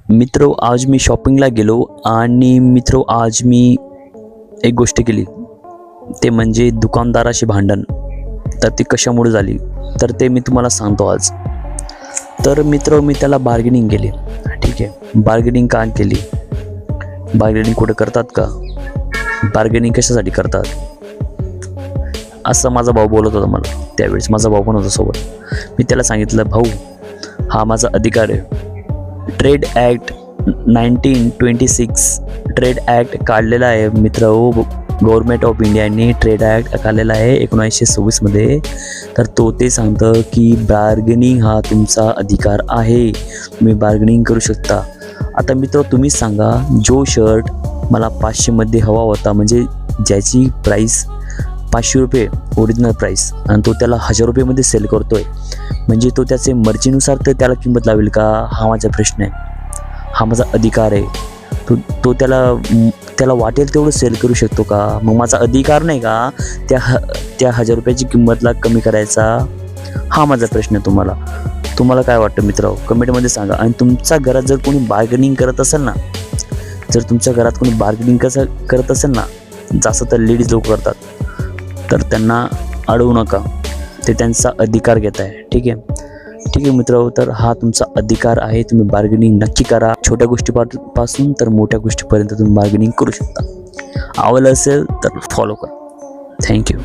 मित्रो, आज मी शॉपिंगला गेलो आणि मित्रो आज मी एक गोष्ट केली, ते म्हणजे दुकानदाराशी भांडण. तर ती कशामुळे झाली तर ते मी तुम्हाला सांगतो आज. तर मित्रो, मी त्याला बार्गेनिंग केली. ठीक आहे, बार्गेनिंग का केली? बार्गेनिंग कुठे करतात का? बार्गेनिंग कशासाठी करतात असं माझा भाऊ बोलत होता मला. त्यावेळेस माझा भाऊ पण होता सोबत. मी त्याला सांगितलं, भाऊ हा माझा अधिकार आहे. ट्रेड ॲक्ट 1926 ट्रेड ॲक्ट काढलेला आहे मित्र. गव्हर्मेंट ऑफ इंडियाने ट्रेड ॲक्ट काढलेला आहे 1926 मध्ये. तर तो ते सांगतं की बार्गेनिंग हा तुमचा अधिकार आहे, तुम्ही बार्गेनिंग करू शकता. आता मित्र तुम्हीच सांगा, जो शर्ट मला 500 मध्ये हवा होता, म्हणजे ज्याची प्राईस 500 रुपये ओरिजिनल प्राईस, आणि तो त्याला 1000 रुपयेमध्ये सेल करतोय, म्हणजे तो त्याचे मर्जीनुसार तर त्याला किंमत लावेल का? हा माझा प्रश्न आहे. हा माझा अधिकार आहे. तो त्याला वाटेल तेवढं सेल करू शकतो का? मग माझा अधिकार नाही का त्या 1000 रुपयाची किंमतला कमी करायचा? हा माझा प्रश्न आहे. तुम्हाला काय वाटतं मित्र? कमेंटमध्ये सांगा. आणि तुमच्या घरात जर कोणी बार्गेनिंग करत असेल ना, जर तुमच्या घरात कोणी बार्गेनिंग करत असेल ना, जास्त तर लेडीज लोक करतात, तर त्यांना अडवू नका. ते त्यांचा अधिकार घेत आहे. ठीक आहे मित्र. तर हा तुमचा अधिकार आहे, तुम्ही बार्गेनिंग नक्की करा. छोट्या गोष्टीपासून तर मोठ्या गोष्टीपर्यंत तुम्ही बार्गेनिंग करू शकता. आवडलं असेल तर फॉलो करा. थँक्यू.